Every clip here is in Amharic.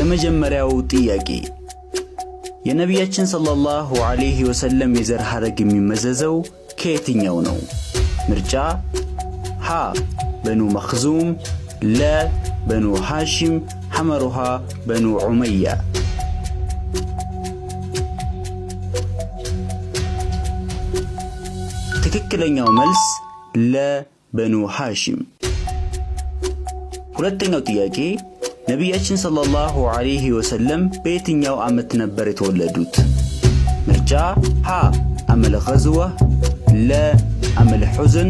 የመጀመሪያው ጥያቄ የነቢያችን ሰለላሁ ዐለይሂ ወሰለም የዘር ሐረግ የሚመዘዘው ከየትኛው ነው? ምርጫ ሀ በኑ መኽዙም፣ ለ በኑ ሐሺም፣ ሐመሩሃ በኑ ዑመያ። ትክክለኛው መልስ ለ በኑ ሐሺም። ሁለተኛው ጥያቄ ነቢያችን ሰለላሁ ዐለይሂ ወሰለም በየትኛው ዓመት ነበር የተወለዱት? ምርጫ ሀ ዓመል ገዝዋ፣ ለ ዓመል ሑዝን፣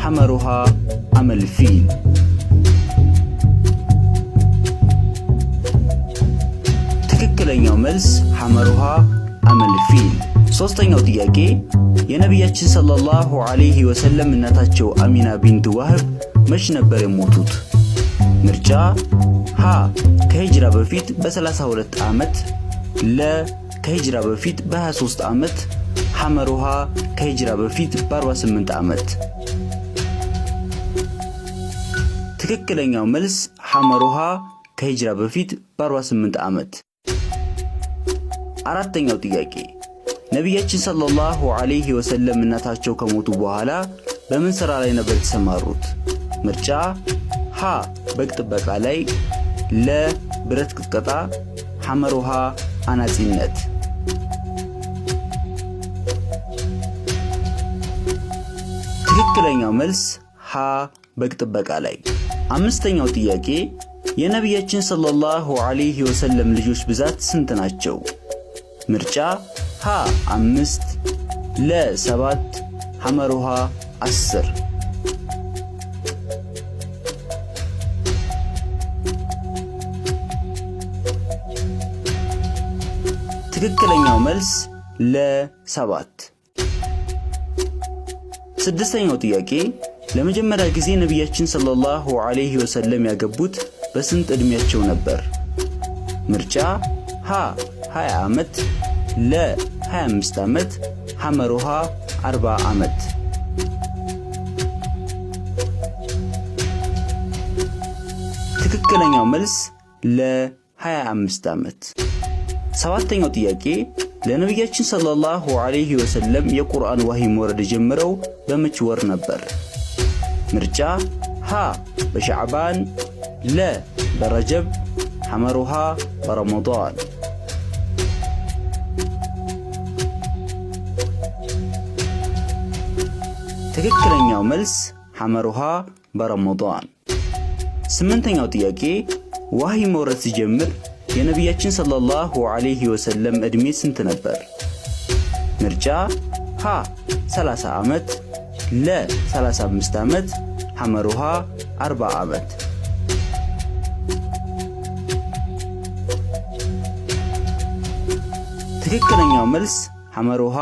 ሐመሩሃ ዓመል ፊል። ትክክለኛው መልስ ሐመሩሃ ዓመል ፊል። ሶስተኛው ጥያቄ የነቢያችን ሰለላሁ ዐለይሂ ወሰለም እናታቸው አሚና ቢንት ዋህብ መች ነበር የሞቱት? ምርጫ ሀ ከሂጅራ በፊት በ32 ዓመት፣ ለ ከሂጅራ በፊት በ23 ዓመት፣ ሐመሩሃ ከሂጅራ በፊት በ48 ዓመት። ትክክለኛው መልስ ሐመሩሃ ከሂጅራ በፊት በ48 ዓመት። አራተኛው ጥያቄ ነቢያችን ሰለላሁ ዐለይሂ ወሰለም እናታቸው ከሞቱ በኋላ በምን ሥራ ላይ ነበር የተሰማሩት? ምርጫ ሀ በግ ጥበቃ ላይ፣ ለ ብረት ቅጥቀጣ፣ ሐመሩሃ አናጺነት። ትክክለኛው መልስ ሀ በግ ጥበቃ ላይ። አምስተኛው ጥያቄ የነቢያችን ሰለላሁ ዐለይሂ ወሰለም ልጆች ብዛት ስንት ናቸው? ምርጫ ሀ 5፣ ለ 7፣ ሐመሩሃ 10። ትክክለኛው መልስ ለ7። ስድስተኛው ጥያቄ ለመጀመሪያ ጊዜ ነቢያችን ሰለላሁ ዐለይሂ ወሰለም ያገቡት በስንት ዕድሜያቸው ነበር? ምርጫ ሀ 20 ዓመት፣ ለ 25 ዓመት፣ ሐመሩሃ 40 ዓመት። ትክክለኛው መልስ ለ 25 ዓመት። ሰባተኛው ጥያቄ ለነቢያችን ሰለላሁ ዐለይሂ ወሰለም የቁርአን ወህይ መውረድ የጀመረው በመች ወር ነበር? ምርጫ ሀ በሸዕባን፣ ለ በረጀብ፣ ሐመሩሃ በረመዳን። ትክክለኛው መልስ ሐመሩሃ በረመዳን። ስምንተኛው ጥያቄ ወህይ መውረድ ሲጀምር የነቢያችን ሰለላሁ ዐለይሂ ወሰለም ዕድሜ ስንት ነበር? ምርጫ ሀ 30 ዓመት፣ ለ 35 ዓመት፣ ሐመሩሃ 40 ዓመት። ትክክለኛው መልስ ሐመሩሃ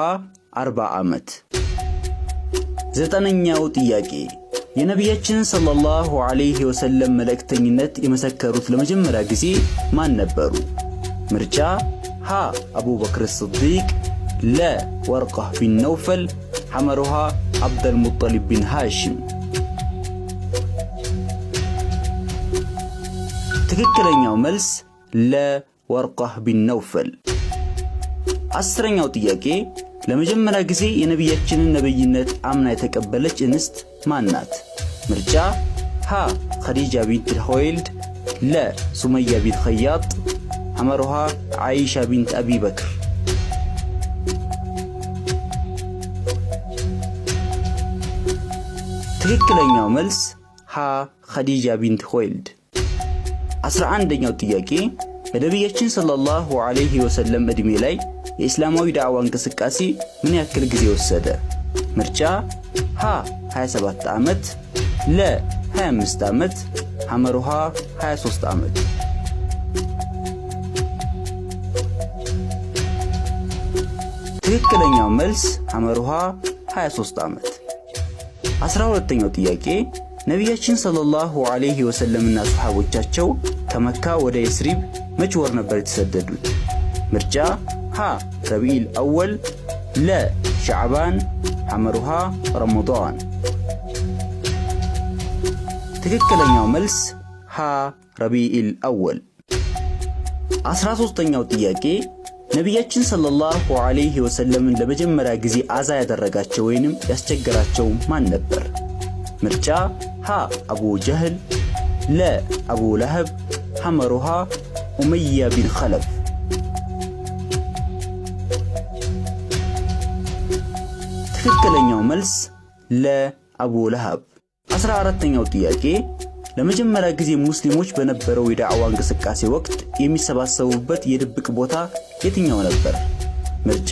40 ዓመት። ዘጠነኛው ጥያቄ የነቢያችን ሰለላሁ ዐለይሂ ወሰለም መልእክተኝነት የመሰከሩት ለመጀመሪያ ጊዜ ማን ነበሩ? ምርጫ ሀ አቡበክር ስዲቅ፣ ለ ወርቀህ ቢን ነውፈል፣ ሐመሩሃ አብደልሙጠሊብ ቢን ሃሽም። ትክክለኛው መልስ ለ ወርቀህ ቢን ነውፈል። አስረኛው ጥያቄ ለመጀመሪያ ጊዜ የነቢያችንን ነብይነት አምና የተቀበለች እንስት ማን ናት? ምርጫ ሀ ኸዲጃ ቢንት ኹወይልድ፣ ለ ሱመያ ቢንት ኸያጥ፣ ሐመሩሃ አይሻ ቢንት አቢ በክር። ትክክለኛው መልስ ሀ ኸዲጃ ቢንት ኹወይልድ። 11ኛው ጥያቄ በነቢያችን ሰለላሁ ዐለይሂ ወሰለም ዕድሜ ላይ የእስላማዊ ዳዕዋ እንቅስቃሴ ምን ያክል ጊዜ ወሰደ? ምርጫ ሀ 27 ዓመት፣ ለ 25 ዓመት፣ ሐመሩሃ 23 ዓመት። ትክክለኛው መልስ ሐመሩሃ 23 ዓመት። 12ኛው ጥያቄ ነቢያችን ሰለላሁ ዐለይሂ ወሰለምና ሱሐቦቻቸው ከመካ ወደ የስሪብ መች ወር ነበር የተሰደዱት? ምርጫ ሀ ረቢኢል አወል፣ ለ ሸዕባን፣ ሐመሩሃ ረመዳን። ትክክለኛው መልስ ሀ ረቢኢል አወል። 13ኛው ጥያቄ ነቢያችን ሰለላሁ ዐለይሂ ወሰለምን ለመጀመሪያ ጊዜ አዛ ያደረጋቸው ወይንም ያስቸገራቸው ማን ነበር? ምርጫ ሀ አቡ ጀህል፣ ለ አቡ ለሀብ፣ ሐመሩሃ ኡመያ ቢን ኸለፍ። ትክክለኛው መልስ ለ አቡ ለሀብ። 14ኛው ጥያቄ ለመጀመሪያ ጊዜ ሙስሊሞች በነበረው የዳዕዋ እንቅስቃሴ ወቅት የሚሰባሰቡበት የድብቅ ቦታ የትኛው ነበር? ምርጫ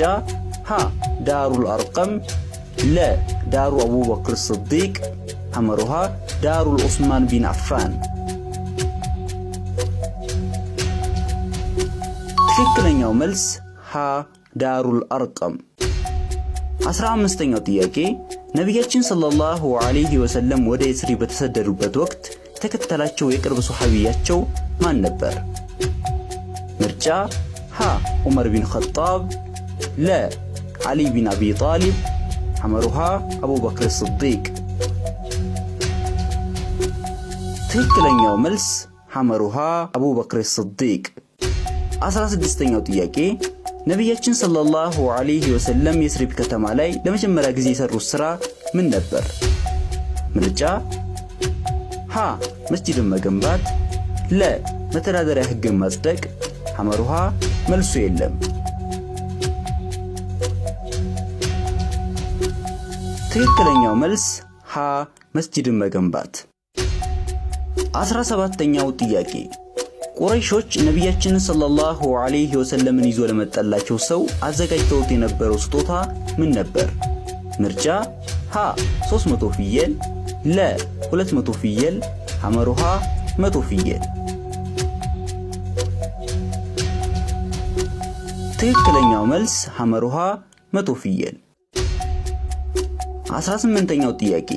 ሀ ዳሩል አርቀም፣ ለ ዳሩ አቡበክር ስዲቅ፣ ሐመሩሃ ዳሩል ዑስማን ቢን አፋን። ትክክለኛው መልስ ሀ ዳሩል አርቀም። 15ኛው ጥያቄ ነቢያችን ሰለላሁ ዐለይሂ ወሰለም ወደ የስሪ በተሰደዱበት ወቅት የተከተላቸው የቅርብ ሱሐቢያቸው ማን ነበር? ምርጫ ሀ ዑመር ቢን ኸጣብ፣ ለ ዓሊ ቢን አቢ ጣሊብ፣ ሐመሩሃ አቡበክር ስዲቅ። ትክክለኛው መልስ ሐመሩሃ አቡበክር ስዲቅ። 16ኛው ጥያቄ ነቢያችን ሰለላሁ ዐለይሂ ወሰለም የስሪብ ከተማ ላይ ለመጀመሪያ ጊዜ የሰሩት ሥራ ምን ነበር? ምርጫ ሀ መስጂድን መገንባት፣ ለ መተዳደሪያ ሕግን ማጽደቅ፣ ሐመሩሃ መልሱ የለም። ትክክለኛው መልስ ሀ መስጂድን መገንባት። 17ኛው ጥያቄ ቁረይሾች ነቢያችንን ሰለላሁ ዐለይሂ ወሰለምን ይዞ ለመጣላቸው ሰው አዘጋጅተውት የነበረው ስጦታ ምን ነበር? ምርጫ ሀ 300 ፍየል፣ ለ 200 ፍየል፣ ሐመሩሃ 100 ፍየል። ትክክለኛው መልስ ሐመሩሃ 100 ፍየል። 18ኛው ጥያቄ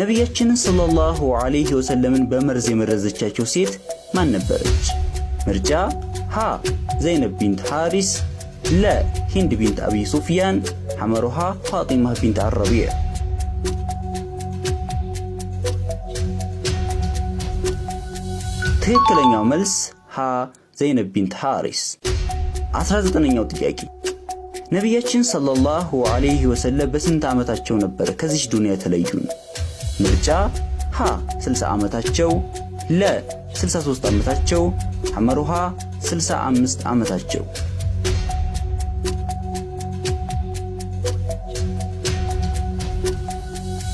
ነቢያችንን ሰለላሁ ዐለይሂ ወሰለምን በመርዝ የመረዘቻቸው ሴት ማን ነበረች? ምርጫ ሀ ዘይነብ ቢንት ሐሪስ፣ ለ ሂንድ ቢንት አቢ ሱፊያን፣ ሐመሩሃ ፋጢማ ቢንት አረቢዕ። ትክክለኛው መልስ ሀ ዘይነብ ቢንት ሐሪስ። 19ኛው ጥያቄ ነቢያችን ሰለላሁ ዐለይሂ ወሰለም በስንት ዓመታቸው ነበር ከዚች ዱንያ የተለዩን? ምርጫ ሀ 60 ዓመታቸው፣ ለ 63 ዓመታቸው፣ ሐመሩሃ 65 ዓመታቸው።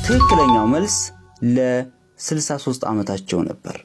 ትክክለኛው መልስ ለ 63 ዓመታቸው ነበር።